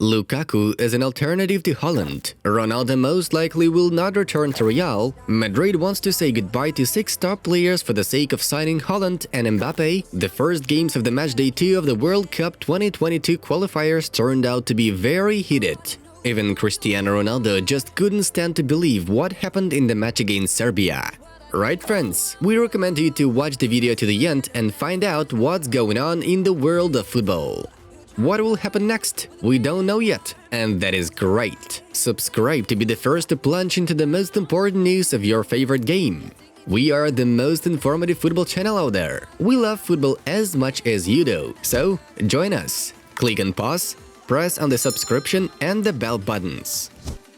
Lukaku is an alternative to Holland. Ronaldo most likely will not return to Real. Madrid wants to say goodbye to 6 top players for the sake of signing Holland and Mbappe. The first games of the matchday 2 of the World Cup 2022 qualifiers turned out to be very heated. Even Cristiano Ronaldo just couldn't stand to believe what happened in the match against Serbia. Right, friends? We recommend you to watch the video to the end and find out what's going on in the world of football. What will happen next? We don't know yet, and that is great. Subscribe to be the first to plunge into the most important news of your favorite game. We are the most informative football channel out there. We love football as much as you do, so join us. Click on pause, press on the subscription and the bell buttons.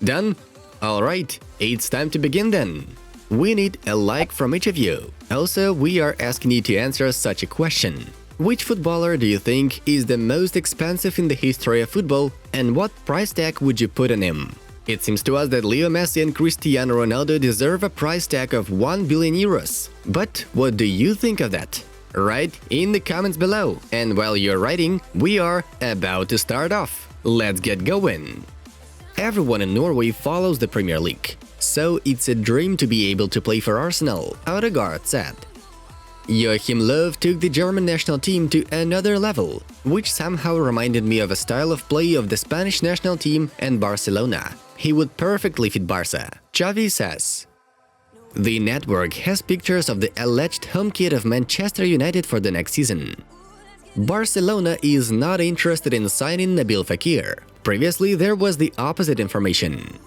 Done? Alright, it's time to begin then. We need a like from each of you. Also, we are asking you to answer such a question. Which footballer do you think is the most expensive in the history of football, and what price tag would you put on him? It seems to us that Leo Messi and Cristiano Ronaldo deserve a price tag of 1 billion euros. But what do you think of that? Write in the comments below. And while you're writing, we are about to start off. Let's get going. Everyone in Norway follows the Premier League, so it's a dream to be able to play for Arsenal, Odegaard said. Joachim Löw took the German national team to another level, which somehow reminded me of a style of play of the Spanish national team and Barcelona. He would perfectly fit Barca, Xavi says. The network has pictures of the alleged home kit of Manchester United for the next season. Barcelona is not interested in signing Nabil Fekir. Previously, there was the opposite information.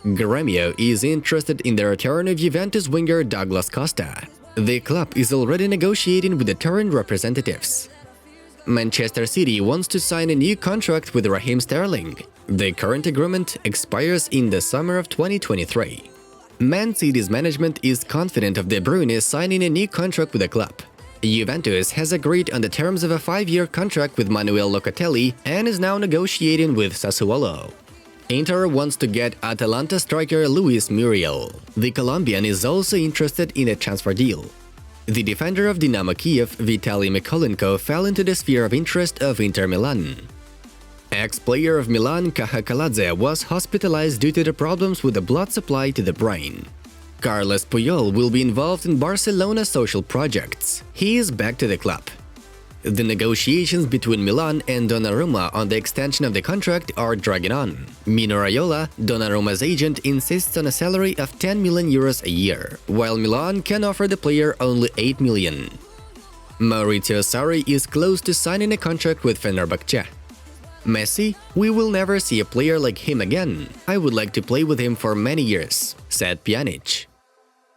Gremio is interested in the return of Juventus winger Douglas Costa. The club is already negotiating with the Turin representatives. Manchester City wants to sign a new contract with Raheem Sterling. The current agreement expires in the summer of 2023. Man City's management is confident of De Bruyne signing a new contract with the club. Juventus has agreed on the terms of a 5-year contract with Manuel Locatelli and is now negotiating with Sassuolo. Inter wants to get Atalanta striker Luis Muriel. The Colombian is also interested in a transfer deal. The defender of Dynamo Kiev, Vitaly Mykolenko, fell into the sphere of interest of Inter Milan. Ex-player of Milan, Kaha Kaladze, was hospitalized due to the problems with the blood supply to the brain. Carles Puyol will be involved in Barcelona's social projects. He is back to the club. The negotiations between Milan and Donnarumma on the extension of the contract are dragging on. Mino Raiola, Donnarumma's agent, insists on a salary of 10 million euros a year, while Milan can offer the player only 8 million. Maurizio Sarri is close to signing a contract with Fenerbahce. Messi, we will never see a player like him again. I would like to play with him for many years, said Pjanic.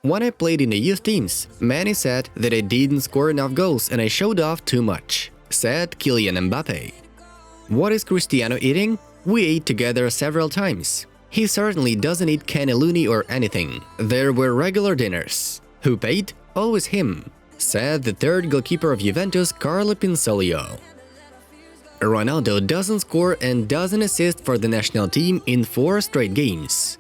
When I played in the youth teams, many said that I didn't score enough goals and I showed off too much, said Kylian Mbappe. What is Cristiano eating? We ate together several times. He certainly doesn't eat cannelloni or anything. There were regular dinners. Who paid? Always him, said the third goalkeeper of Juventus, Carlo Pinsoglio. Ronaldo doesn't score and doesn't assist for the national team in 4 straight games.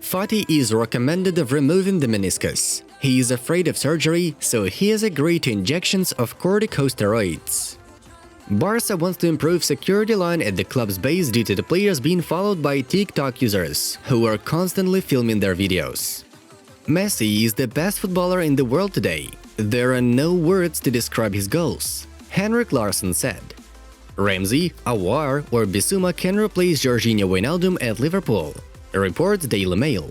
Fati is recommended of removing the meniscus. He is afraid of surgery, so he has agreed to injections of corticosteroids. Barca wants to improve security line at the club's base due to the players being followed by TikTok users, who are constantly filming their videos. Messi is the best footballer in the world today. There are no words to describe his goals, Henrik Larsson said. Ramsey, Aouar or Bissouma can replace Jorginho Wijnaldum at Liverpool, reports Daily Mail.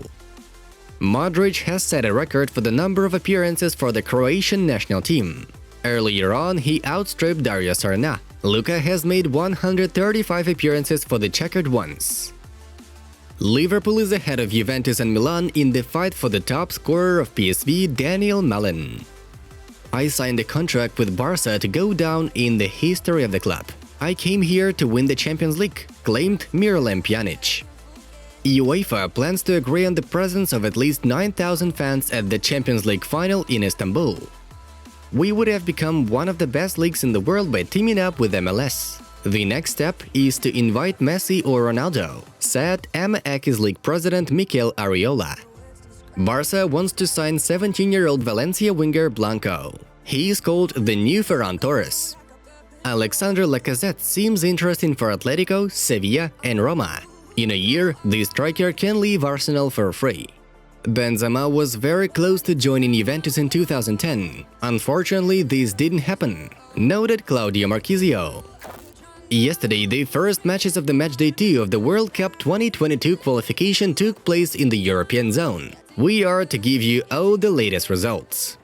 Modric has set a record for the number of appearances for the Croatian national team. Earlier on, he outstripped Dario Saric. Luka has made 135 appearances for the checkered ones. Liverpool is ahead of Juventus and Milan in the fight for the top scorer of PSV, Daniel Malen. I signed a contract with Barca to go down in the history of the club. I came here to win the Champions League, claimed Miralem Pjanic. UEFA plans to agree on the presence of at least 9,000 fans at the Champions League final in Istanbul. We would have become one of the best leagues in the world by teaming up with MLS. The next step is to invite Messi or Ronaldo, said MX League president Mikel Arriola. Barca wants to sign 17-year-old Valencia winger Blanco. He is called the new Ferran Torres. Alexandre Lacazette seems interesting for Atletico, Sevilla and Roma. In a year, the striker can leave Arsenal for free. Benzema was very close to joining Juventus in 2010. Unfortunately, this didn't happen, noted Claudio Marchisio. Yesterday, the first matches of the Matchday 2 of the World Cup 2022 qualification took place in the European zone. We are to give you all the latest results.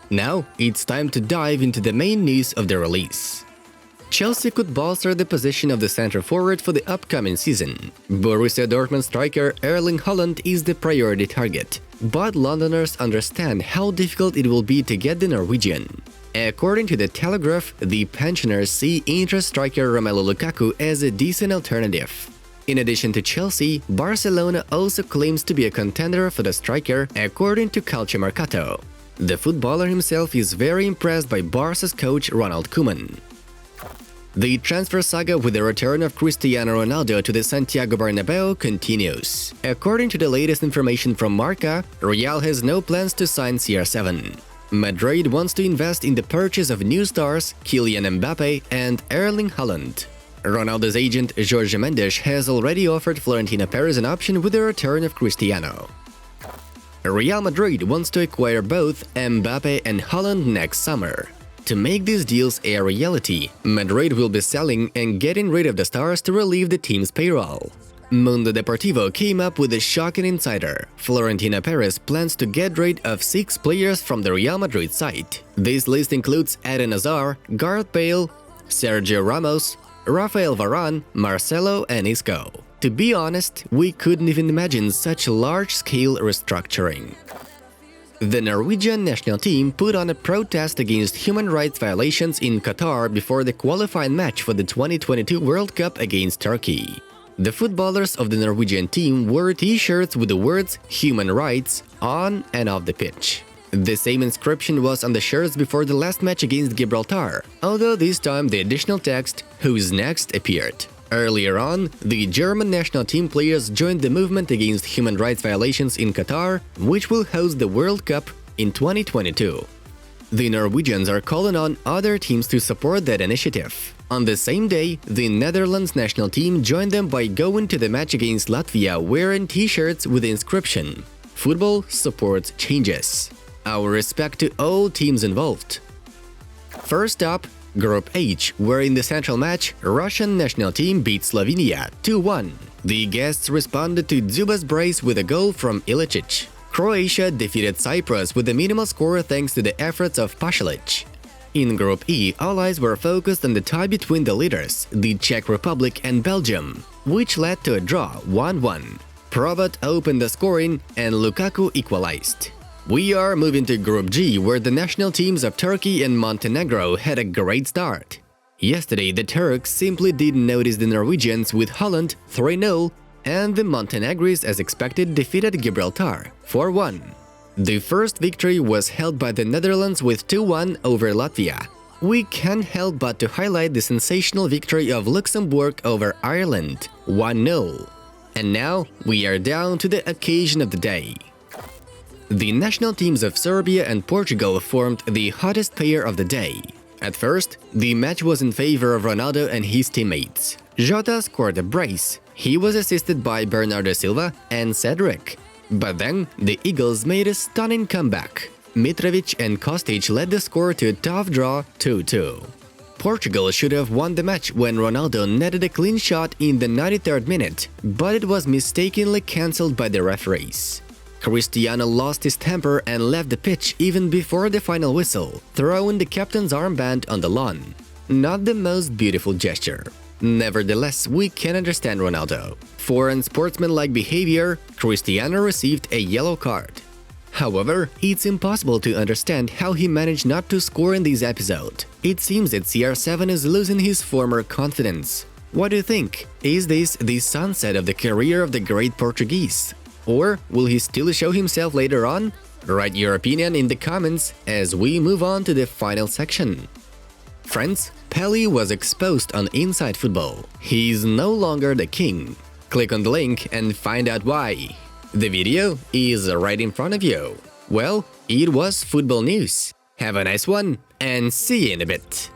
Now, it's time to dive into the main news of the release. Chelsea could bolster the position of the center forward for the upcoming season. Borussia Dortmund striker Erling Haaland is the priority target, but Londoners understand how difficult it will be to get the Norwegian. According to the Telegraph, the pensioners see Inter striker Romelu Lukaku as a decent alternative. In addition to Chelsea, Barcelona also claims to be a contender for the striker, according to Calciomercato. The footballer himself is very impressed by Barca's coach Ronald Koeman. The transfer saga with the return of Cristiano Ronaldo to the Santiago Bernabeu continues. According to the latest information from Marca, Real has no plans to sign CR7. Madrid wants to invest in the purchase of new stars Kylian Mbappe and Erling Haaland. Ronaldo's agent Jorge Mendes has already offered Florentino Perez an option with the return of Cristiano. Real Madrid wants to acquire both Mbappe and Haaland next summer. To make these deals a reality, Madrid will be selling and getting rid of the stars to relieve the team's payroll. Mundo Deportivo came up with a shocking insider. Florentino Perez plans to get rid of 6 players from the Real Madrid side. This list includes Eden Hazard, Gareth Bale, Sergio Ramos, Rafael Varane, Marcelo and Isco. To be honest, we couldn't even imagine such large-scale restructuring. The Norwegian national team put on a protest against human rights violations in Qatar before the qualifying match for the 2022 World Cup against Turkey. The footballers of the Norwegian team wore t-shirts with the words "human rights" on and off the pitch. The same inscription was on the shirts before the last match against Gibraltar, although this time the additional text "Who's next" appeared. Earlier on, the German national team players joined the movement against human rights violations in Qatar, which will host the World Cup in 2022. The Norwegians are calling on other teams to support that initiative. On the same day, the Netherlands national team joined them by going to the match against Latvia wearing t-shirts with the inscription "Football supports changes. Our respect to all teams involved." First up, Group H, where in the central match, Russian national team beat Slovenia 2-1. The guests responded to Dzuba's brace with a goal from Ilicic. Croatia defeated Cyprus with a minimal score thanks to the efforts of Pasalic. In Group E, all eyes were focused on the tie between the leaders, the Czech Republic and Belgium, which led to a draw 1-1. Provat opened the scoring and Lukaku equalized. We are moving to Group G, where the national teams of Turkey and Montenegro had a great start. Yesterday, the Turks simply didn't notice the Norwegians with Holland 3-0, and the Montenegris, as expected, defeated Gibraltar 4-1. The first victory was held by the Netherlands with 2-1 over Latvia. We can't help but to highlight the sensational victory of Luxembourg over Ireland 1-0. And now, we are down to the occasion of the day. The national teams of Serbia and Portugal formed the hottest pair of the day. At first, the match was in favor of Ronaldo and his teammates. Jota scored a brace. He was assisted by Bernardo Silva and Cedric. But then, the Eagles made a stunning comeback. Mitrovic and Kostic led the score to a tough draw 2-2. Portugal should have won the match when Ronaldo netted a clean shot in the 93rd minute, but it was mistakenly cancelled by the referees. Cristiano lost his temper and left the pitch even before the final whistle, throwing the captain's armband on the lawn. Not the most beautiful gesture. Nevertheless, we can understand Ronaldo. For unsportsmanlike behavior, Cristiano received a yellow card. However, it's impossible to understand how he managed not to score in this episode. It seems that CR7 is losing his former confidence. What do you think? Is this the sunset of the career of the great Portuguese? Or will he still show himself later on? Write your opinion in the comments as we move on to the final section. Friends, Pelé was exposed on Inside Football. He is no longer the king. Click on the link and find out why. The video is right in front of you. Well, it was football news. Have a nice one and see you in a bit.